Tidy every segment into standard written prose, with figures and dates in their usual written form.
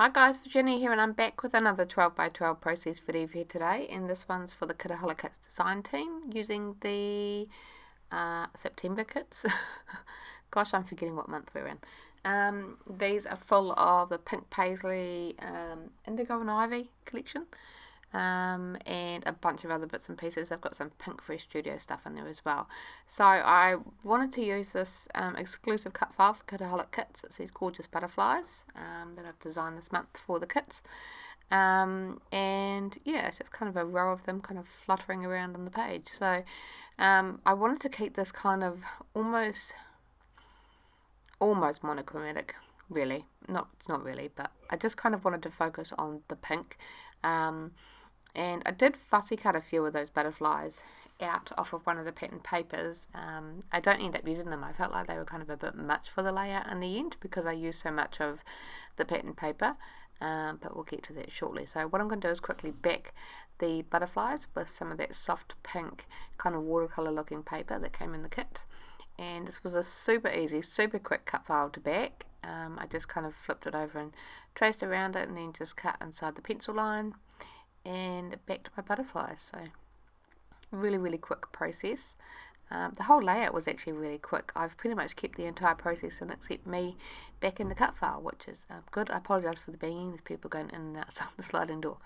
Hi guys, Virginia here, and I'm back with another 12 by 12 process video for you today, and this one's for the Kitaholic Kits design team using the September kits. Gosh, I'm forgetting what month we're in. These are full of the Pink Paisley Indigo and Ivy collection. And a bunch of other bits and pieces. I've got some Pink Fresh Studio stuff in there as well. So I wanted to use this exclusive cut file for Kitaholic Kits. It's these gorgeous butterflies that I've designed this month for the kits. And yeah, it's just kind of a row of them kind of fluttering around on the page. So I wanted to keep this kind of almost monochromatic, really. It's not really, but I just kind of wanted to focus on the pink. And I did fussy cut a few of those butterflies out off of one of the pattern papers. I don't end up using them. I felt like they were kind of a bit much for the layout in the end because I used so much of the pattern paper, but we'll get to that shortly. So what I'm going to do is quickly back the butterflies with some of that soft pink kind of watercolour looking paper that came in the kit. And this was a super easy, super quick cut file to back. I just kind of flipped it over and traced around it and then just cut inside the pencil line and backed my butterflies. So really quick process. The whole layout was actually really quick. I've pretty much kept the entire process in except me back in the cut file, which is good. I apologise for the banging. There's people going in and outside the sliding door.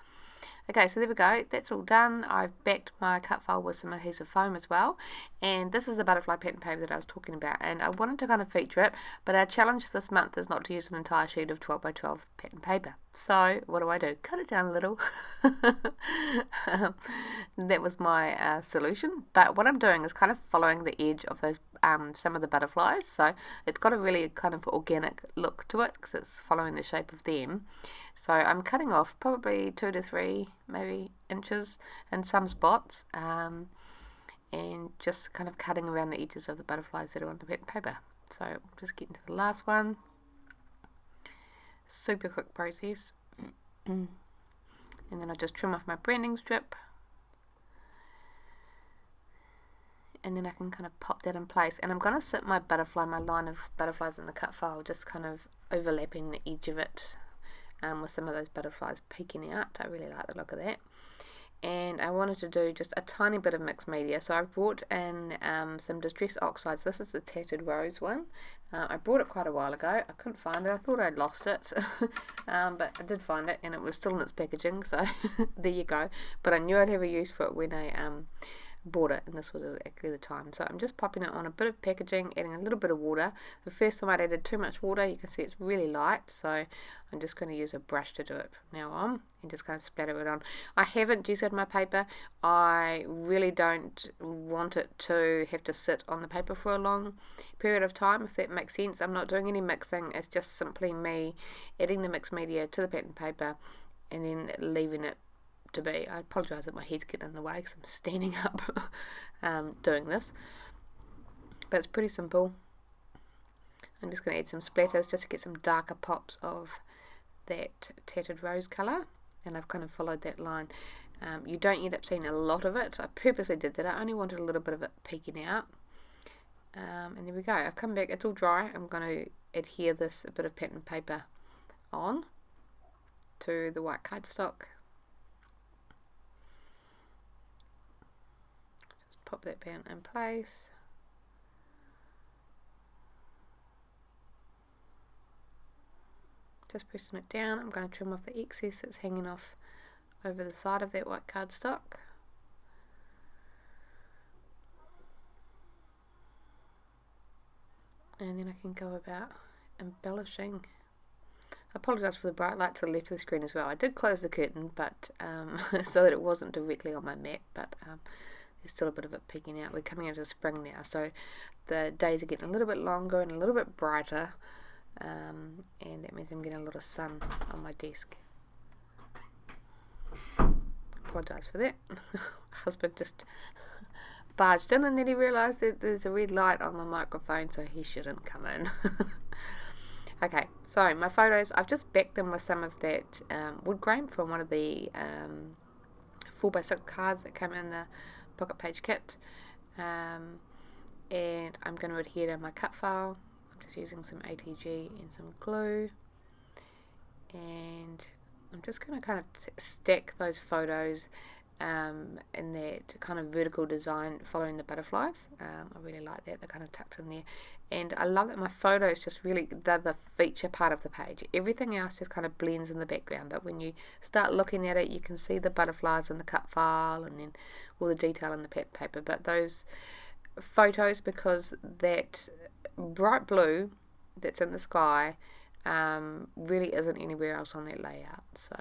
Okay, so there we go. That's all done. I've backed my cut file with some adhesive foam as well. And this is the butterfly pattern paper that I was talking about. And I wanted to kind of feature it, but our challenge this month is not to use an entire sheet of 12 by 12 pattern paper. So what do? Cut it down a little. That was my solution. But what I'm doing is kind of following the edge of those some of the butterflies. So it's got a really kind of organic look to it because it's following the shape of them. So I'm cutting off probably 2 to 3 maybe inches in some spots, and just kind of cutting around the edges of the butterflies that are on the pattern paper. So I'm just getting to the last one. Super quick process. And then I just trim off my branding strip, and then I can kind of pop that in place. And I'm going to sit my line of butterflies in the cut file, just kind of overlapping the edge of it, with some of those butterflies peeking out. I really like the look of that. And I wanted to do just a tiny bit of mixed media, so I've brought in some distress oxides. This is the Tattered Rose one. I brought it quite a while ago. I couldn't find it. I thought I'd lost it, but I did find it, and it was still in its packaging, so there you go. But I knew I'd have a use for it when I bought it, and this was exactly the time. So I'm just popping it on a bit of packaging, adding a little bit of water. The first time I added too much water, you can see it's really light, so I'm just going to use a brush to do it from now on and just kind of splatter it on. I haven't gessoed my paper. I really don't want it to have to sit on the paper for a long period of time, if that makes sense. I'm not doing any mixing. It's just simply me adding the mixed media to the pattern paper and then leaving it to be. I apologise that my head's getting in the way because I'm standing up doing this, but it's pretty simple. I'm just going to add some splatters just to get some darker pops of that Tattered Rose colour, and I've kind of followed that line. You don't end up seeing a lot of it. I purposely did that. I only wanted a little bit of it peeking out, and there we go. I've come back, it's all dry. I'm going to adhere this bit of pattern paper on to the white cardstock. Pop that down in place. Just pressing it down. I'm going to trim off the excess that's hanging off over the side of that white cardstock. And then I can go about embellishing. I apologise for the bright light to the left of the screen as well. I did close the curtain, but so that it wasn't directly on my mat, but there's still a bit of it peeking out. We're coming into spring now, so the days are getting a little bit longer and a little bit brighter, and that means I'm getting a lot of sun on my desk. Apologise for that. Husband just barged in and then he realised that there's a red light on the microphone, so he shouldn't come in. Okay, so my photos, I've just backed them with some of that wood grain from one of the 4x6 cards that come in the pocket page kit, and I'm going to adhere to my cut file. I'm just using some ATG and some glue, and I'm just going to kind of stack those photos in that kind of vertical design following the butterflies. I really like that, they're kind of tucked in there, and I love that my photos just really, they're the feature part of the page. Everything else just kind of blends in the background, but when you start looking at it, you can see the butterflies in the cut file and then all the detail in the paper. But those photos, because that bright blue that's in the sky really isn't anywhere else on that layout. So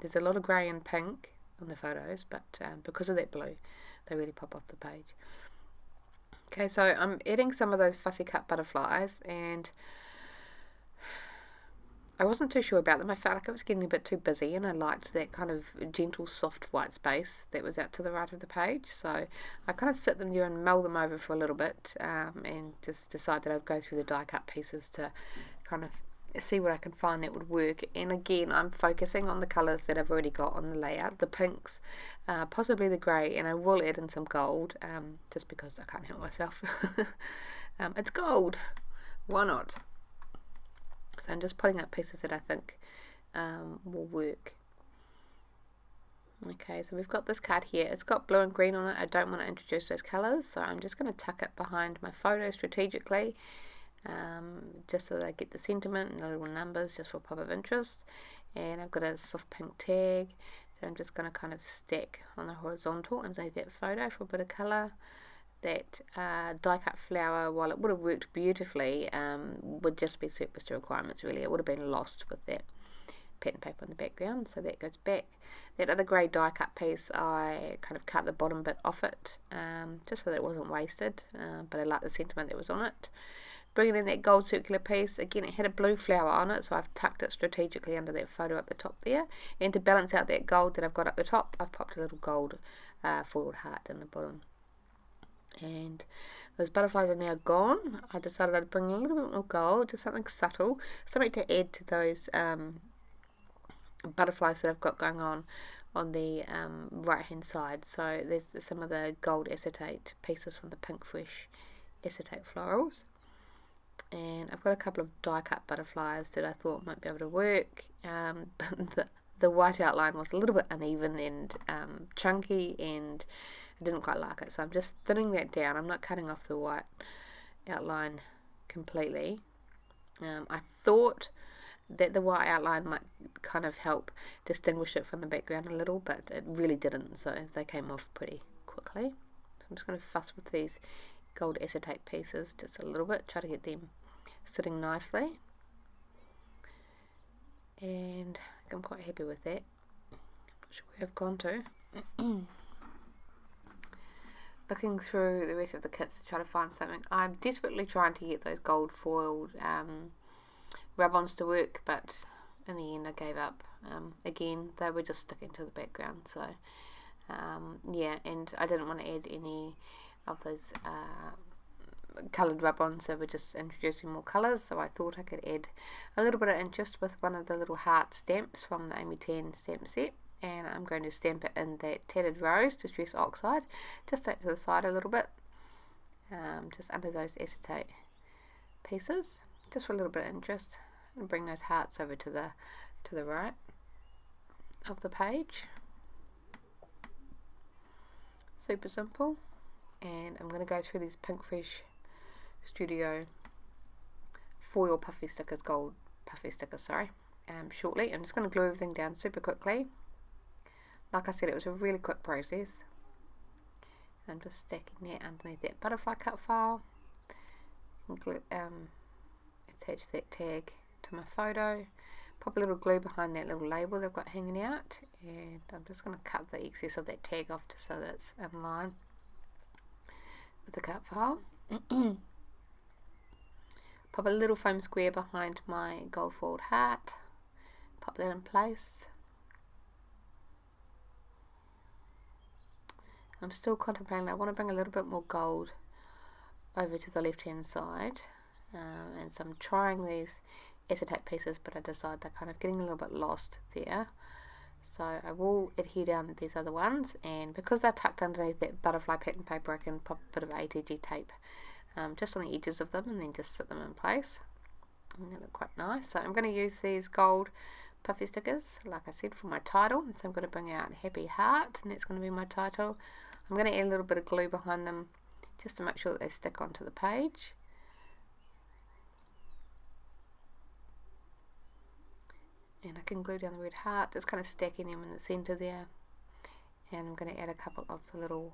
there's a lot of grey and pink on the photos, but because of that blue, they really pop off the page. Okay, so I'm adding some of those fussy cut butterflies, and I wasn't too sure about them. I felt like it was getting a bit too busy, and I liked that kind of gentle, soft white space that was out to the right of the page. So I kind of sit them there and mull them over for a little bit, and just decide that I'd go through the die cut pieces to kind of see what I can find that would work. And again, I'm focusing on the colours that I've already got on the layout, the pinks, possibly the grey, and I will add in some gold, just because I can't help myself. It's gold, why not? So I'm just putting up pieces that I think will work. Okay, so we've got this card here. It's got blue and green on it. I don't want to introduce those colours, so I'm just going to tuck it behind my photo strategically, just so that I get the sentiment and the little numbers just for pop of interest. And I've got a soft pink tag, so I'm just going to kind of stack on the horizontal underneath that photo for a bit of colour. That die cut flower, while it would have worked beautifully, would just be surplus to requirements really. It would have been lost with that pattern paper in the background, so that goes back. That other grey die cut piece, I kind of cut the bottom bit off it, just so that it wasn't wasted, but I like the sentiment that was on it. Bringing in that gold circular piece, again it had a blue flower on it, so I've tucked it strategically under that photo at the top there, and to balance out that gold that I've got at the top, I've popped a little gold foiled heart in the bottom. And those butterflies are now gone. I decided I'd bring a little bit more gold, just something subtle, something to add to those butterflies that I've got going on the right hand side. So there's some of the gold acetate pieces from the Pink Fresh acetate florals, and I've got a couple of die cut butterflies that I thought might be able to work, but the white outline was a little bit uneven and chunky, and I didn't quite like it, so I'm just thinning that down. I'm not cutting off the white outline completely. I thought that the white outline might kind of help distinguish it from the background a little, but it really didn't, so they came off pretty quickly. So I'm just going to fuss with these gold acetate pieces just a little bit, try to get them sitting nicely, and I think I'm quite happy with that. I'm not sure where I've gone to. Looking through the rest of the kits to try to find something. I'm desperately trying to get those gold foiled rub-ons to work, but in the end I gave up. Again, they were just sticking to the background, so yeah, and I didn't want to add any of those coloured rub-ons, so we're just introducing more colours, so I thought I could add a little bit of interest with one of the little heart stamps from the Amy Tan stamp set. And I'm going to stamp it in that Tattered Rose Distress Oxide, just up to the side a little bit, just under those acetate pieces, just for a little bit of interest, and bring those hearts over to the right of the page. Super simple. And I'm going to go through these Pink Fresh Studio foil puffy stickers, gold puffy stickers, sorry, shortly. I'm just going to glue everything down super quickly. Like I said, it was a really quick process. I'm just stacking that underneath that butterfly cut file. Attach that tag to my photo. Pop a little glue behind that little label that I've got hanging out, and I'm just going to cut the excess of that tag off just so that it's in line with the cut file. Pop a little foam square behind my gold foiled heart. Pop that in place. I'm still contemplating. I want to bring a little bit more gold over to the left hand side, and so I'm trying these acetate pieces, but I decide they're kind of getting a little bit lost there, so I will adhere down these other ones, and because they're tucked underneath that butterfly pattern paper, I can pop a bit of ATG tape just on the edges of them and then just sit them in place, and they look quite nice. So I'm going to use these gold puffy stickers, like I said, for my title. So I'm going to bring out Happy Heart, and that's going to be my title. I'm going to add a little bit of glue behind them just to make sure that they stick onto the page. And I can glue down the red heart, just kind of stacking them in the center there. And I'm going to add a couple of the little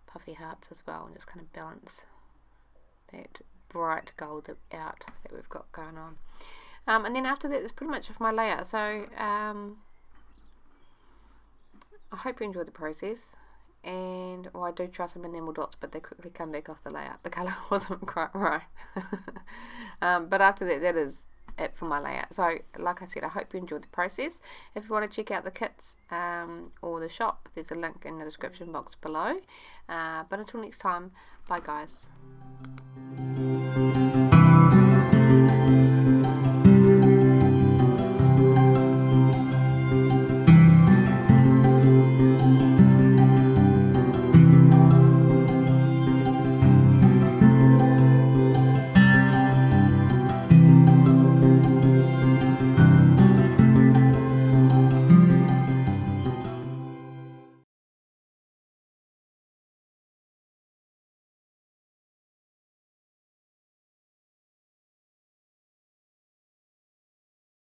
puffy hearts as well, and just kind of balance that bright gold out that we've got going on. And then after that, that's pretty much of my layout. So I hope you enjoyed the process. And I do try some enamel dots, but they quickly come back off the layout. The colour wasn't quite right. But after that, that is it for my layout. So like I said, I hope you enjoyed the process. If you want to check out the kits or the shop, there's a link in the description box below. But until next time, bye guys.